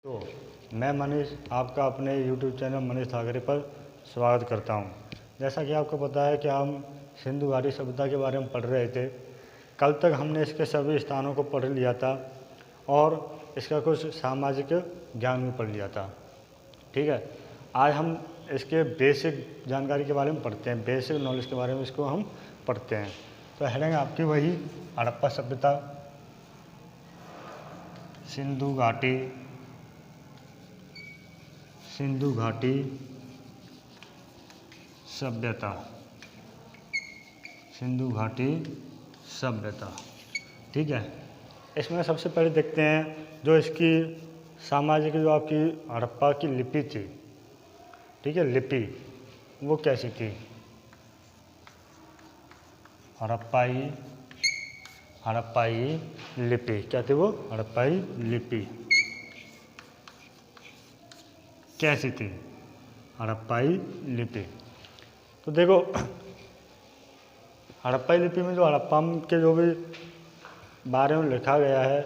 तो मैं मनीष आपका अपने YouTube चैनल मनीष ठाकरे पर स्वागत करता हूं। जैसा कि आपको पता है कि हम सिंधु घाटी सभ्यता के बारे में पढ़ रहे थे। कल तक हमने इसके सभी स्थानों को पढ़ लिया था और इसका कुछ सामाजिक ज्ञान भी पढ़ लिया था। ठीक है, आज हम इसके बेसिक जानकारी के बारे में पढ़ते हैं, बेसिक नॉलेज के बारे में इसको हम पढ़ते हैं। तो हेडिंग आपकी वही हड़प्पा सभ्यता, सिंधु घाटी सभ्यता, सिंधु घाटी सभ्यता। ठीक है, इसमें सबसे पहले देखते हैं जो इसकी सामाजिक जो आपकी हड़प्पा की लिपि थी। ठीक है, लिपि वो कैसी थी? हड़प्पाई लिपि क्या थी? वो हड़प्पाई लिपि कैसी थी? हड़प्पाई लिपि। तो देखो, हड़प्पाई लिपि में जो हड़प्पा के जो भी बारे में लिखा गया है,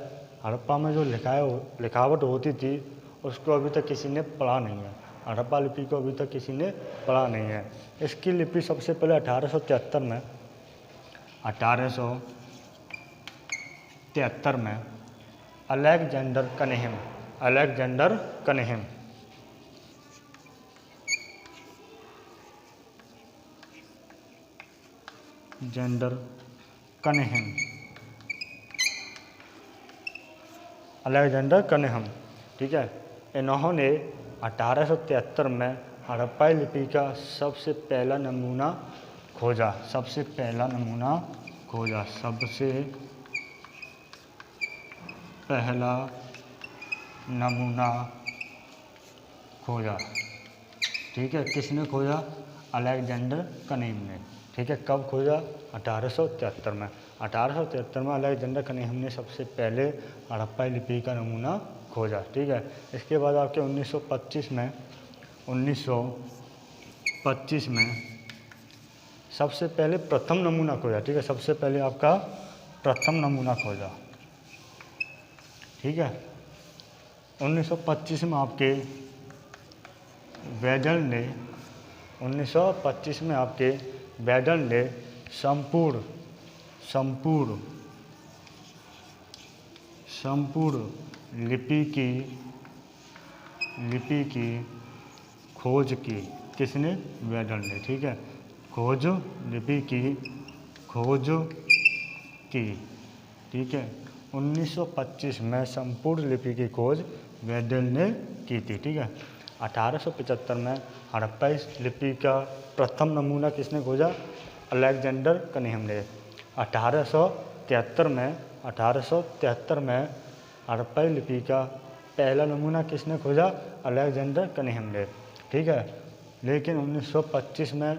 हड़प्पा में जो लिखावट होती थी उसको अभी तक किसी ने पढ़ा नहीं है। हड़प्पा लिपि को अभी तक किसी ने पढ़ा नहीं है। इसकी लिपि सबसे पहले 1873 में अलेक्जेंडर कनिंघम, ठीक है, इन्होंने 1873 में हड़प्पाई लिपि का सबसे पहला नमूना खोजा। ठीक है, किसने खोजा? अलेक्जेंडर कनिंघम ने। ठीक है, कब खोजा? 1873 में। 1873 में अलेक्जेंडर कनिंघम ने सबसे पहले हड़प्पाई लिपि का नमूना खोजा। ठीक है, इसके बाद आपके 1925 में सबसे पहले प्रथम नमूना खोजा। ठीक है, सबसे पहले आपका प्रथम नमूना खोजा। ठीक है, 1925 में आपके वेडल ने संपूर्ण लिपि की खोज की। किसने? वेडल ने। ठीक है, लिपि की खोज की। ठीक है, 1925 में संपूर्ण लिपि की खोज वेडल ने की थी। ठीक है, 1875 में हड़प्पाई लिपि का प्रथम नमूना किसने खोजा? अलेक्जेंडर कनिंघम ने। 1873 में हड़प्पाई लिपि का पहला नमूना किसने खोजा? अलेक्जेंडर कनिंघम ने। ठीक है, लेकिन 1925 में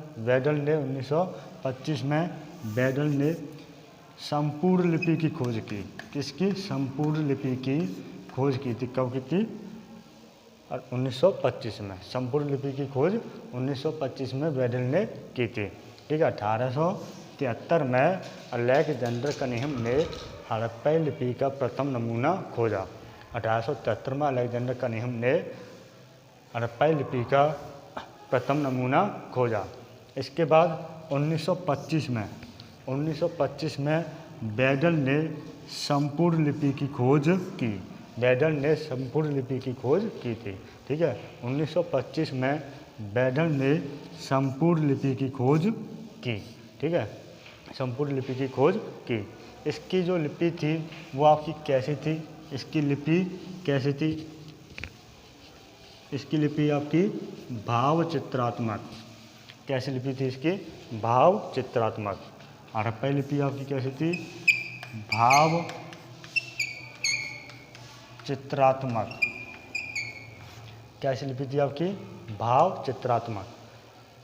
वेडल ने संपूर्ण लिपि की खोज की। किसकी? संपूर्ण लिपि की खोज की थी। कब की थी? 1925 में। संपूर्ण लिपि की खोज 1925 में वेडल ने की थी। ठीक है, 1873 में अलेक्जेंडर कनिंघम ने हड़प्पाई लिपि का प्रथम नमूना खोजा। 1873 में अलेक्जेंडर कनिंघम ने हड़प्पाई लिपि का प्रथम नमूना खोजा। इसके बाद 1925 में वेडल ने संपूर्ण लिपि की खोज की थी। ठीक है, 1925 में वेडल ने संपूर्ण लिपि की खोज की। ठीक है, संपूर्ण लिपि की खोज की। इसकी जो लिपि थी वो आपकी कैसी थी? इसकी लिपि आपकी भाव चित्रात्मक। कैसी लिपि थी इसकी? भाव चित्रात्मक। हड़प्पाई लिपि आपकी कैसी थी? भाव चित्रात्मक। कैसी लिपि थी आपकी? भाव चित्रात्मक।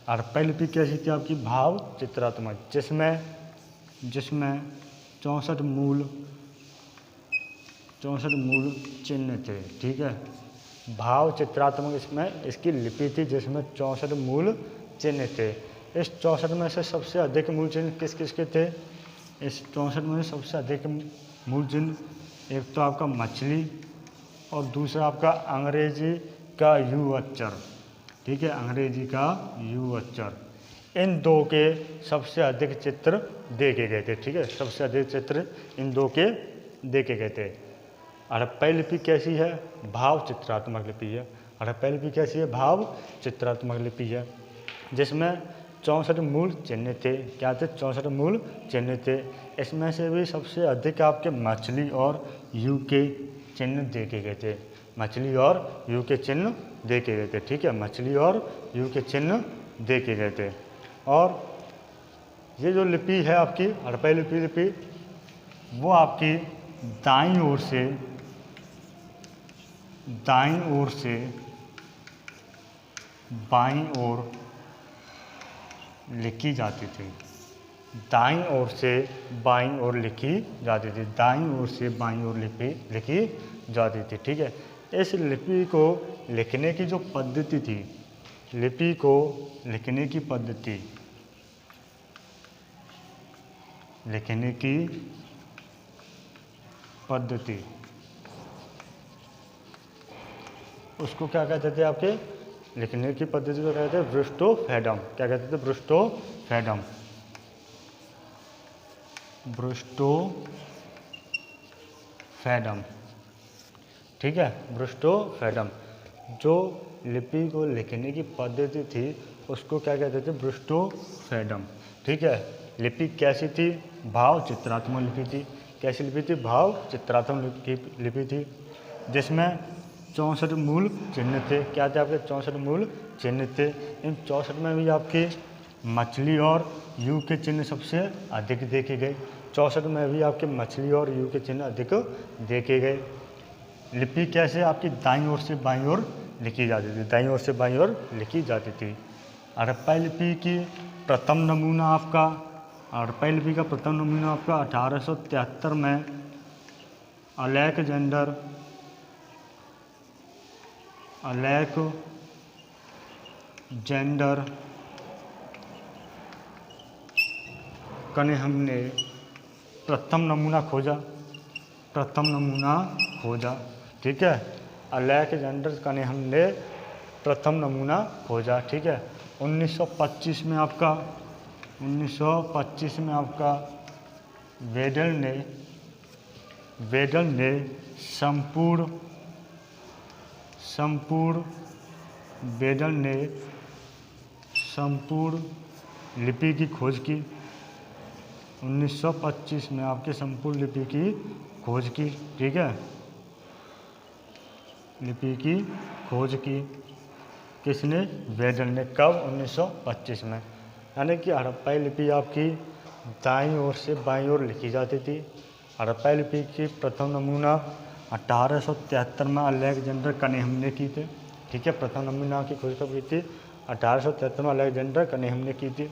हड़प्पाई लिपि कैसी थी आपकी? भाव चित्रात्मक, जिसमें 64 मूल चिन्ह थे। ठीक है, भाव चित्रात्मक इसमें इसकी लिपि थी जिसमें 64 मूल चिन्ह थे। इस 64 में से सबसे अधिक मूल चिन्ह किस किस के थे? इस 64 में सबसे अधिक मूल चिन्ह एक तो आपका मछली, और दूसरा आपका अंग्रेजी का यू अक्षर, ठीक है, अंग्रेजी का यू अक्षर। इन दो के सबसे अधिक चित्र देखे गए थे, ठीक है, सबसे अधिक चित्र इन दो के देखे गए थे। हड़प्पा लिपि कैसी है? भाव चित्रात्मक लिपि है। हड़प्पा लिपि कैसी है? भाव चित्रात्मक लिपि है, जिसमें 64 मूल चिन्ह थे। क्या थे? 64 मूल चिन्ह थे। इसमें से भी सबसे अधिक आपके मछली और यू के चिन्ह देखे गए थे। मछली और यू के चिन्ह देखे गए थे, ठीक है, मछली और यू के चिन्ह देखे गए थे। और ये जो लिपि है आपकी हड़प्पा लिपि वो आपकी दाईं ओर से बाईं ओर लिखी जाती थी। दाईं ओर से बाईं ओर लिखी जाती थी। दाईं ओर से बाईं ओर लिखी जाती थी, ठीक है। इस लिपि को लिखने की जो पद्धति थी, लिपि को लिखने की पद्धति, उसको क्या कहते थे? आपके लिखने की पद्धति को कहते थे ब्रुस्टोफेडम। क्या कहते थे? ब्रुस्टोफेडम। ठीक है, ब्रुस्टोफेडम। जो लिपि को लिखने की पद्धति थी उसको क्या कहते थे? ब्रुस्टोफेडम, ठीक है। लिपि कैसी थी? भाव चित्रात्मक लिपि थी। कैसी लिपि थी? भाव चित्रात्मक लिपि थी, जिसमें 64 मूल चिन्ह थे। क्या थे आपके? 64 मूल चिन्ह थे। इन 64 में भी आपके मछली और यू के चिन्ह सबसे अधिक देखे गए। 64 में भी आपके मछली और यू के चिन्ह अधिक देखे गए। लिपि कैसे? आपकी दाईं ओर से बाईं ओर लिखी जाती थी। दाईं ओर से बाईं ओर लिखी जाती थी। हड़प्पा लिपि की प्रथम नमूना आपका 1873 में अलेक्जेंडर कनिंघम ने प्रथम नमूना खोजा, ठीक है। अलेक्जेंडर कनिंघम ने प्रथम नमूना खोजा, ठीक है। 1925 में आपका वेडल ने संपूर्ण लिपि की खोज की। 1925 में आपके संपूर्ण लिपि की खोज की, ठीक है। लिपि की खोज की किसने? वेडल ने। कब? 1925 में। यानी कि हड़प्पा लिपि आपकी दाईं ओर से बाईं ओर लिखी जाती थी। हड़प्पा लिपि की प्रथम नमूना 1873 में अलेक्जेंडर कनिंघम ने की थी, ठीक है। प्रथम नमूना की खोज कब की थी? 1873 में अलेक्जेंडर कनिंघम ने की थी।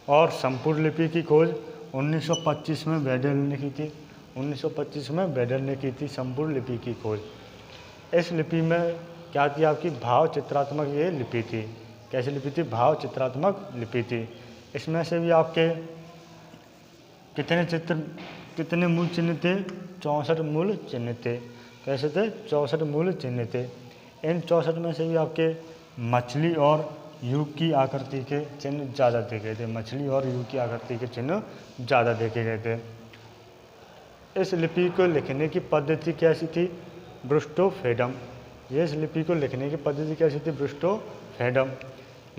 और संपूर्ण लिपि की खोज 1925 में वेडल ने की थी। 1925 में वेडल ने की थी संपूर्ण लिपि की खोज। इस लिपि में क्या थी? आपकी भाव चित्रात्मक ये लिपि थी। कैसी लिपि थी? भाव चित्रात्मक लिपि थी। इसमें से भी आपके कितने मूल चिन्ह थे? 64 मूल चिन्ह थे। कैसे थे? 64 मूल चिन्ह थे। इन 64 में से भी आपके मछली और यू की आकृति के चिन्ह ज़्यादा देखे थे। मछली और यू की आकृति के चिन्ह ज़्यादा देखे गए थे। इस लिपि को लिखने की पद्धति कैसी थी? ब्रुस्टोफेडम। ये इस लिपि को लिखने की पद्धति कैसी थी? ब्रुस्टोफेडम।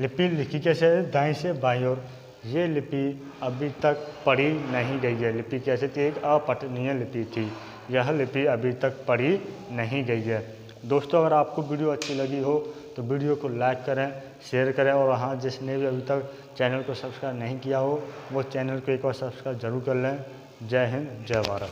लिपि लिखी कैसे है? दाईं से बाईं ओर। ये लिपि अभी तक पढ़ी नहीं गई है। लिपि कैसे थी? एक अपठनीय लिपि थी। यह लिपि अभी तक पढ़ी नहीं गई है। दोस्तों, अगर आपको वीडियो अच्छी लगी हो तो वीडियो को लाइक करें, शेयर करें, और हाँ, जिसने भी अभी तक चैनल को सब्सक्राइब नहीं किया हो वो चैनल को एक बार सब्सक्राइब जरूर कर लें। जय हिंद, जय भारत।